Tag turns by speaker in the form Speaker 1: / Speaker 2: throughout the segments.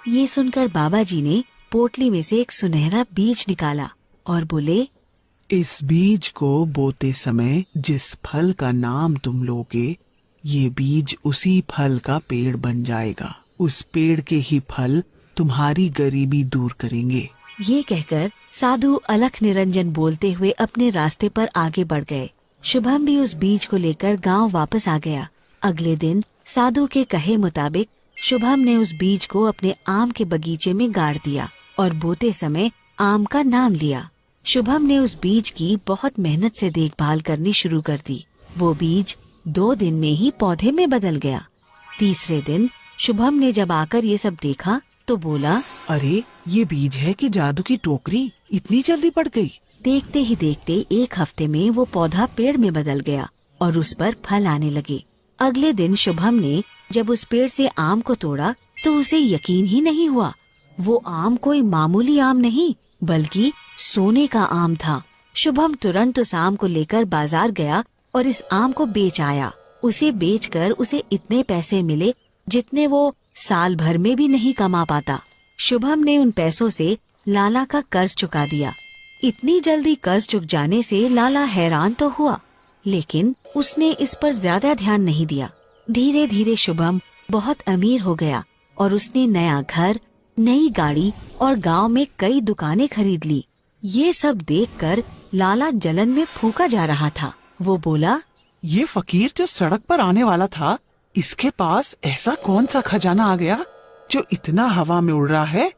Speaker 1: ये सुनकर बाबा जी ने पोटली में से एक सुनहरा बीज निकाला और बोले,
Speaker 2: इस बीज को बोते समय जिस फल का नाम तुम लोगे, ये बीज उसी फल का पेड़ बन जाएगा। उस पेड़ के ही फल तुम्हारी गरीबी दूर करेंगे।
Speaker 1: ये कहकर साधु अलख निरंजन बोलते हुए अपने रास्ते पर आगे बढ़ गए। शुभम भी उस बीज को लेकर गांव वापस आ गया। अगले दिन साधु के कहे मुताबिक शुभम ने उस बीज को अपने आम के बगीचे में गाड़ दिया और बोते समय आम का नाम लिया। शुभम ने उस बीज की बहुत मेहनत से देखभाल करनी शुरू कर दी। वो बीज 2 दिन में ही पौधे में बदल गया। तीसरे दिन शुभम ने जब आकर ये सब देखा तो बोला,
Speaker 2: अरे ये बीज है कि जादू की टोकरी इतनी जल्दी पड़ गई।
Speaker 1: देखते ही देखते 1 हफ्ते में वो पौधा पेड़ में बदल गया और उस पर फल आने लगे। अगले दिन शुभम ने जब उस पेड़ से आम को तोड़ा तो उसे यकीन ही नहीं हुआ। वो आम कोई मामूली आम नहीं बल्कि सोने का आम था। शुभम तुरंत उस आम को लेकर बाजार गया और इस आम को बेच आया। उसे बेचकर उसे इतने पैसे मिले जितने वो साल भर में भी नहीं कमा पाता। शुभम ने उन पैसों से लाला का कर्ज चुका दिया। इतनी जल्दी कर्ज चुक जाने से लाला हैरान तो हुआ, लेकिन उसने इस पर ज्यादा ध्यान नहीं दिया। धीरे धीरे शुभम बहुत अमीर हो गया और उसने नया घर, नई गाड़ी और गांव में कई दुकानें खरीद ली। ये सब देखकर लाला जलन में फूंका जा रहा था। वो बोला,
Speaker 2: ये फकीर जो सड़क पर आने वाला था, इसके पास ऐसा कौन सा खजाना आ गया जो इतना हवा में उड़ रहा है?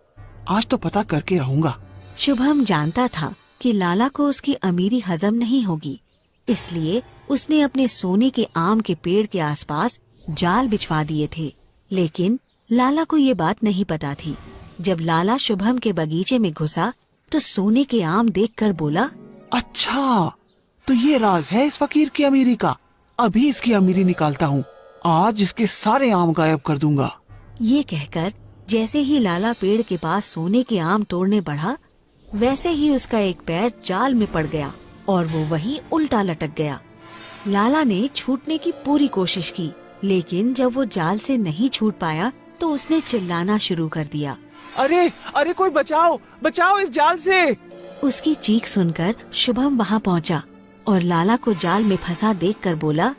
Speaker 2: आज तो पता करके रहूंगा।
Speaker 1: शुभम जानता था कि लाला को उसकी अमीरी हजम नहीं होगी, इसलिए उसने अपने सोने के आम के पेड़ के आसपास जाल बिछवा दिए थे। लेकिन लाला को ये बात नहीं पता थी। जब लाला शुभम के बगीचे में घुसा तो सोने के आम देखकर बोला,
Speaker 2: अच्छा, तो ये राज है इस फकीर की अमीरी का। अभी इसकी अमीरी निकालता हूँ। आज इसके सारे आम गायब कर दूंगा।
Speaker 1: ये कहकर जैसे ही लाला पेड़ के पास सोने के आम तोड़ने बढ़ा, वैसे ही उसका एक पैर जाल में पड़ गया और वो वहीं उल्टा लटक गया। लाला ने छूटने की पूरी कोशिश की, लेकिन जब वो जाल से नहीं छूट पाया तो उसने चिल्लाना शुरू कर दिया,
Speaker 2: अरे अरे कोई बचाओ, बचाओ इस जाल से।
Speaker 1: उसकी चीख सुनकर शुभम वहाँ पहुँचा और लाला को जाल में फंसा देखकर बोला,